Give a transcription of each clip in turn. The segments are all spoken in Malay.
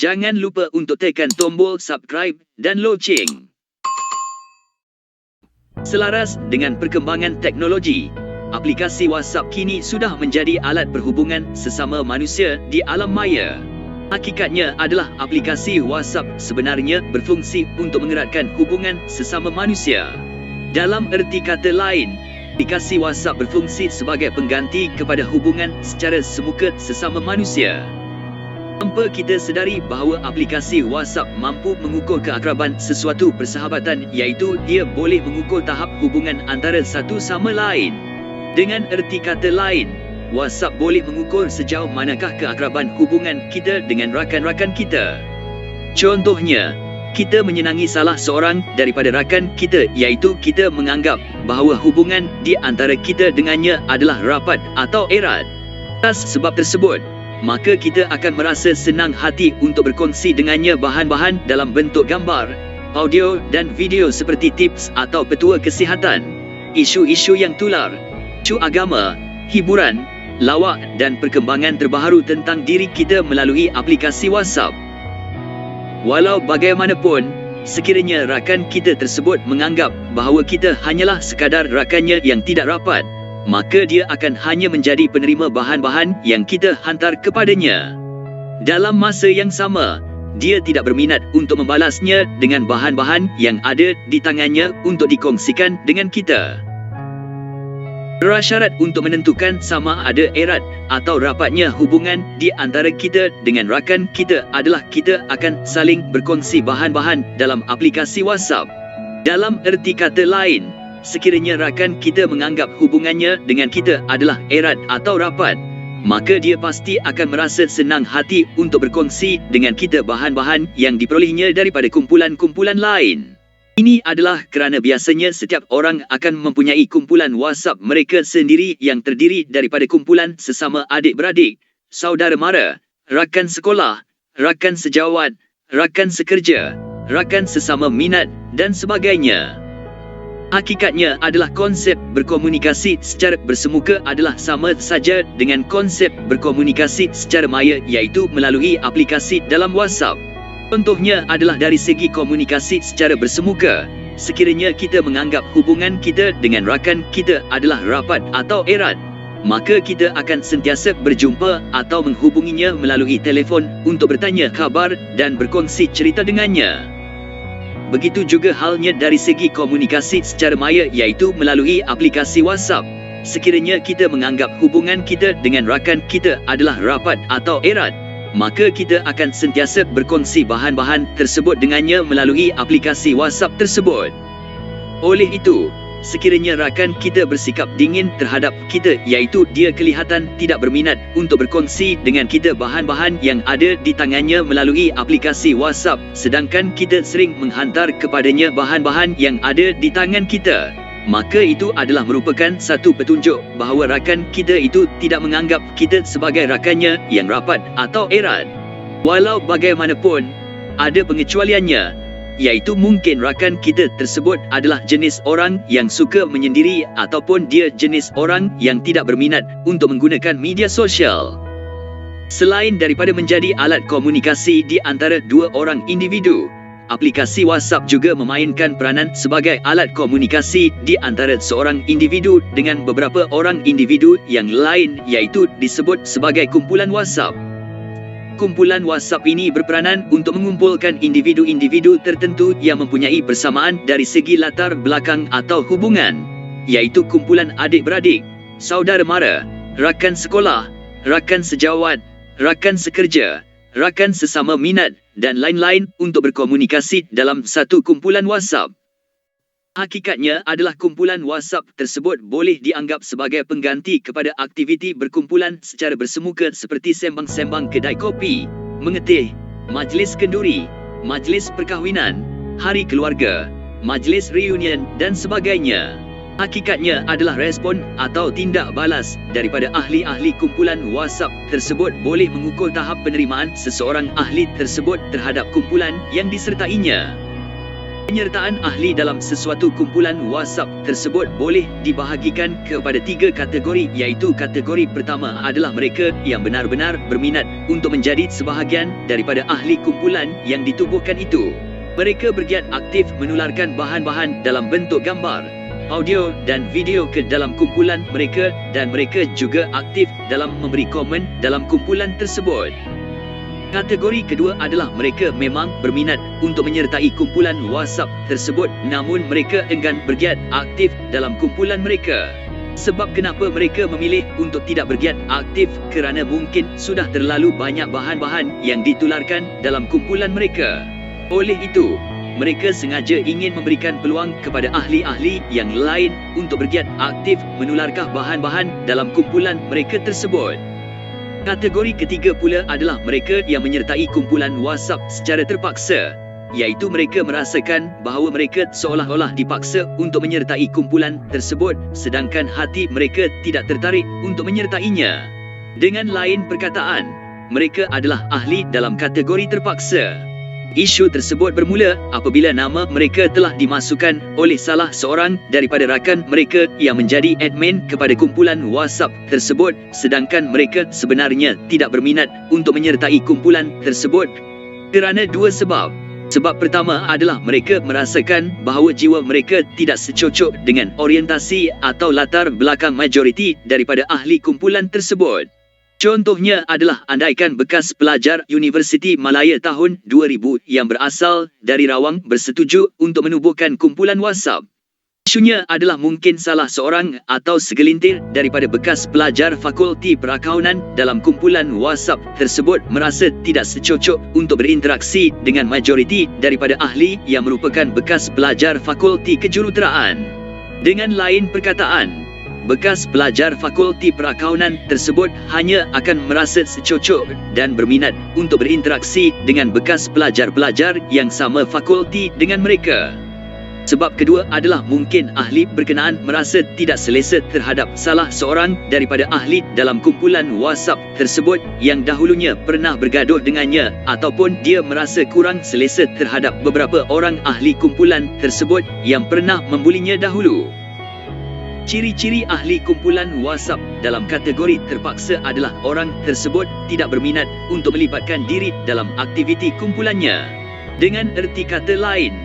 Jangan lupa untuk tekan tombol subscribe dan loceng. Selaras dengan perkembangan teknologi, aplikasi WhatsApp kini sudah menjadi alat perhubungan sesama manusia di alam maya. Hakikatnya adalah aplikasi WhatsApp sebenarnya berfungsi untuk mengeratkan hubungan sesama manusia. Dalam erti kata lain, aplikasi WhatsApp berfungsi sebagai pengganti kepada hubungan secara semuka sesama manusia. Tanpa kita sedari bahawa aplikasi WhatsApp mampu mengukur keakraban sesuatu persahabatan, iaitu dia boleh mengukur tahap hubungan antara satu sama lain. Dengan erti kata lain, WhatsApp boleh mengukur sejauh manakah keakraban hubungan kita dengan rakan-rakan kita. Contohnya, kita menyenangi salah seorang daripada rakan kita, iaitu kita menganggap bahawa hubungan di antara kita dengannya adalah rapat atau erat. Atas sebab tersebut, maka kita akan merasa senang hati untuk berkongsi dengannya bahan-bahan dalam bentuk gambar, audio dan video seperti tips atau petua kesihatan, isu-isu yang tular, isu agama, hiburan, lawak dan perkembangan terbaharu tentang diri kita melalui aplikasi WhatsApp. Walau bagaimanapun, sekiranya rakan kita tersebut menganggap bahawa kita hanyalah sekadar rakannya yang tidak rapat, maka dia akan hanya menjadi penerima bahan-bahan yang kita hantar kepadanya. Dalam masa yang sama, dia tidak berminat untuk membalasnya dengan bahan-bahan yang ada di tangannya untuk dikongsikan dengan kita. Prasyarat untuk menentukan sama ada erat atau rapatnya hubungan di antara kita dengan rakan kita adalah kita akan saling berkongsi bahan-bahan dalam aplikasi WhatsApp. Dalam erti kata lain, sekiranya rakan kita menganggap hubungannya dengan kita adalah erat atau rapat, maka dia pasti akan merasa senang hati untuk berkongsi dengan kita bahan-bahan yang diperolehnya daripada kumpulan-kumpulan lain. Ini adalah kerana biasanya setiap orang akan mempunyai kumpulan WhatsApp mereka sendiri yang terdiri daripada kumpulan sesama adik-beradik, saudara mara, rakan sekolah, rakan sejawat, rakan sekerja, rakan sesama minat dan sebagainya. Hakikatnya adalah konsep berkomunikasi secara bersemuka adalah sama saja dengan konsep berkomunikasi secara maya, iaitu melalui aplikasi dalam WhatsApp. Contohnya adalah dari segi komunikasi secara bersemuka, sekiranya kita menganggap hubungan kita dengan rakan kita adalah rapat atau erat, maka kita akan sentiasa berjumpa atau menghubunginya melalui telefon untuk bertanya khabar dan berkongsi cerita dengannya. Begitu juga halnya dari segi komunikasi secara maya, iaitu melalui aplikasi WhatsApp. Sekiranya kita menganggap hubungan kita dengan rakan kita adalah rapat atau erat, maka kita akan sentiasa berkongsi bahan-bahan tersebut dengannya melalui aplikasi WhatsApp tersebut. Oleh itu, sekiranya rakan kita bersikap dingin terhadap kita, iaitu dia kelihatan tidak berminat untuk berkongsi dengan kita bahan-bahan yang ada di tangannya melalui aplikasi WhatsApp, sedangkan kita sering menghantar kepadanya bahan-bahan yang ada di tangan kita, maka itu adalah merupakan satu petunjuk bahawa rakan kita itu tidak menganggap kita sebagai rakannya yang rapat atau erat. Walau bagaimanapun, ada pengecualiannya, iaitu mungkin rakan kita tersebut adalah jenis orang yang suka menyendiri ataupun dia jenis orang yang tidak berminat untuk menggunakan media sosial. Selain daripada menjadi alat komunikasi di antara dua orang individu, aplikasi WhatsApp juga memainkan peranan sebagai alat komunikasi di antara seorang individu dengan beberapa orang individu yang lain, iaitu disebut sebagai kumpulan WhatsApp. Kumpulan WhatsApp ini berperanan untuk mengumpulkan individu-individu tertentu yang mempunyai persamaan dari segi latar belakang atau hubungan, iaitu kumpulan adik-beradik, saudara mara, rakan sekolah, rakan sejawat, rakan sekerja, rakan sesama minat dan lain-lain untuk berkomunikasi dalam satu kumpulan WhatsApp. Hakikatnya adalah kumpulan WhatsApp tersebut boleh dianggap sebagai pengganti kepada aktiviti berkumpulan secara bersemuka seperti sembang-sembang kedai kopi, mengetih, majlis kenduri, majlis perkahwinan, hari keluarga, majlis reunion dan sebagainya. Hakikatnya adalah respon atau tindak balas daripada ahli-ahli kumpulan WhatsApp tersebut boleh mengukur tahap penerimaan seseorang ahli tersebut terhadap kumpulan yang disertainya. Penyertaan ahli dalam sesuatu kumpulan WhatsApp tersebut boleh dibahagikan kepada 3 kategori, iaitu kategori pertama adalah mereka yang benar-benar berminat untuk menjadi sebahagian daripada ahli kumpulan yang ditubuhkan itu. Mereka bergiat aktif menularkan bahan-bahan dalam bentuk gambar, audio dan video ke dalam kumpulan mereka, dan mereka juga aktif dalam memberi komen dalam kumpulan tersebut. Kategori kedua adalah mereka memang berminat untuk menyertai kumpulan WhatsApp tersebut, namun mereka enggan bergiat aktif dalam kumpulan mereka. Sebab kenapa mereka memilih untuk tidak bergiat aktif? Kerana mungkin sudah terlalu banyak bahan-bahan yang ditularkan dalam kumpulan mereka. Oleh itu, mereka sengaja ingin memberikan peluang kepada ahli-ahli yang lain untuk bergiat aktif menularkan bahan-bahan dalam kumpulan mereka tersebut. Kategori ketiga pula adalah mereka yang menyertai kumpulan WhatsApp secara terpaksa, iaitu mereka merasakan bahawa mereka seolah-olah dipaksa untuk menyertai kumpulan tersebut sedangkan hati mereka tidak tertarik untuk menyertainya. Dengan lain perkataan, mereka adalah ahli dalam kategori terpaksa. Isu tersebut bermula apabila nama mereka telah dimasukkan oleh salah seorang daripada rakan mereka yang menjadi admin kepada kumpulan WhatsApp tersebut, sedangkan mereka sebenarnya tidak berminat untuk menyertai kumpulan tersebut kerana 2 sebab. Sebab pertama adalah mereka merasakan bahawa jiwa mereka tidak secocok dengan orientasi atau latar belakang majoriti daripada ahli kumpulan tersebut. Contohnya adalah andaikan bekas pelajar Universiti Malaya tahun 2000 yang berasal dari Rawang bersetuju untuk menubuhkan kumpulan WhatsApp. Isunya adalah mungkin salah seorang atau segelintir daripada bekas pelajar Fakulti Perakaunan dalam kumpulan WhatsApp tersebut merasa tidak secocok untuk berinteraksi dengan majoriti daripada ahli yang merupakan bekas pelajar Fakulti Kejuruteraan. Dengan lain perkataan, bekas pelajar Fakulti Perakaunan tersebut hanya akan merasa secocok dan berminat untuk berinteraksi dengan bekas pelajar-pelajar yang sama fakulti dengan mereka. Sebab kedua adalah mungkin ahli berkenaan merasa tidak selesa terhadap salah seorang daripada ahli dalam kumpulan WhatsApp tersebut yang dahulunya pernah bergaduh dengannya, ataupun dia merasa kurang selesa terhadap beberapa orang ahli kumpulan tersebut yang pernah membulinya dahulu. Ciri-ciri ahli kumpulan WhatsApp dalam kategori terpaksa adalah orang tersebut tidak berminat untuk melibatkan diri dalam aktiviti kumpulannya. Dengan erti kata lain,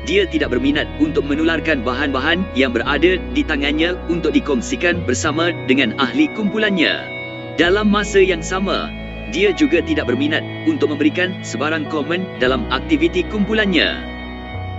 dia tidak berminat untuk menularkan bahan-bahan yang berada di tangannya untuk dikongsikan bersama dengan ahli kumpulannya. Dalam masa yang sama, dia juga tidak berminat untuk memberikan sebarang komen dalam aktiviti kumpulannya.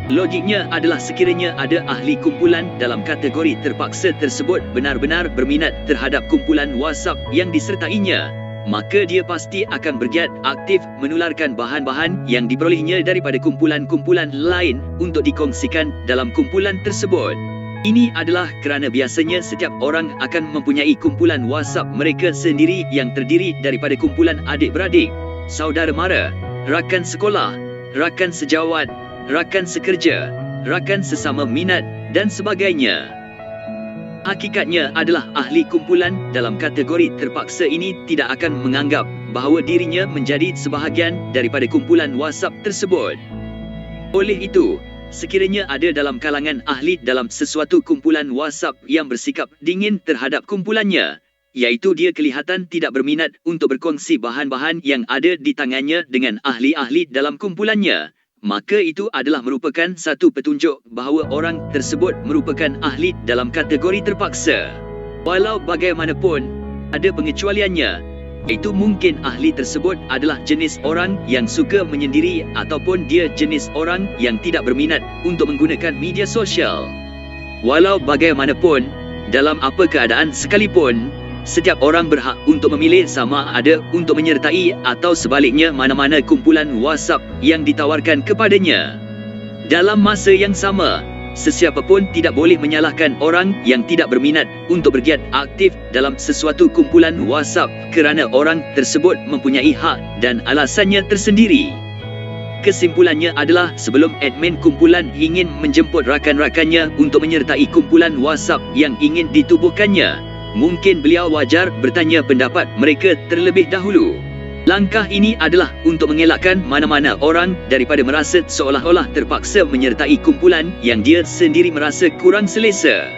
Logiknya adalah sekiranya ada ahli kumpulan dalam kategori terpaksa tersebut benar-benar berminat terhadap kumpulan WhatsApp yang disertainya, maka dia pasti akan bergiat aktif menularkan bahan-bahan yang diperolehnya daripada kumpulan-kumpulan lain untuk dikongsikan dalam kumpulan tersebut. Ini adalah kerana biasanya setiap orang akan mempunyai kumpulan WhatsApp mereka sendiri yang terdiri daripada kumpulan adik-beradik, saudara mara, rakan sekolah, rakan sejawat, rakan sekerja, rakan sesama minat dan sebagainya. Hakikatnya adalah ahli kumpulan dalam kategori terpaksa ini tidak akan menganggap bahawa dirinya menjadi sebahagian daripada kumpulan WhatsApp tersebut. Oleh itu, sekiranya ada dalam kalangan ahli dalam sesuatu kumpulan WhatsApp yang bersikap dingin terhadap kumpulannya, iaitu dia kelihatan tidak berminat untuk berkongsi bahan-bahan yang ada di tangannya dengan ahli-ahli dalam kumpulannya, maka itu adalah merupakan satu petunjuk bahawa orang tersebut merupakan ahli dalam kategori terpaksa. Walau bagaimanapun, ada pengecualiannya, iaitu mungkin ahli tersebut adalah jenis orang yang suka menyendiri ataupun dia jenis orang yang tidak berminat untuk menggunakan media sosial. Walau bagaimanapun, dalam apa keadaan sekalipun, setiap orang berhak untuk memilih sama ada untuk menyertai atau sebaliknya mana-mana kumpulan WhatsApp yang ditawarkan kepadanya. Dalam masa yang sama, sesiapa pun tidak boleh menyalahkan orang yang tidak berminat untuk bergiat aktif dalam sesuatu kumpulan WhatsApp kerana orang tersebut mempunyai hak dan alasannya tersendiri. Kesimpulannya adalah sebelum admin kumpulan ingin menjemput rakan-rakannya untuk menyertai kumpulan WhatsApp yang ingin ditubuhkannya, mungkin beliau wajar bertanya pendapat mereka terlebih dahulu. Langkah ini adalah untuk mengelakkan mana-mana orang daripada merasa seolah-olah terpaksa menyertai kumpulan yang dia sendiri merasa kurang selesa.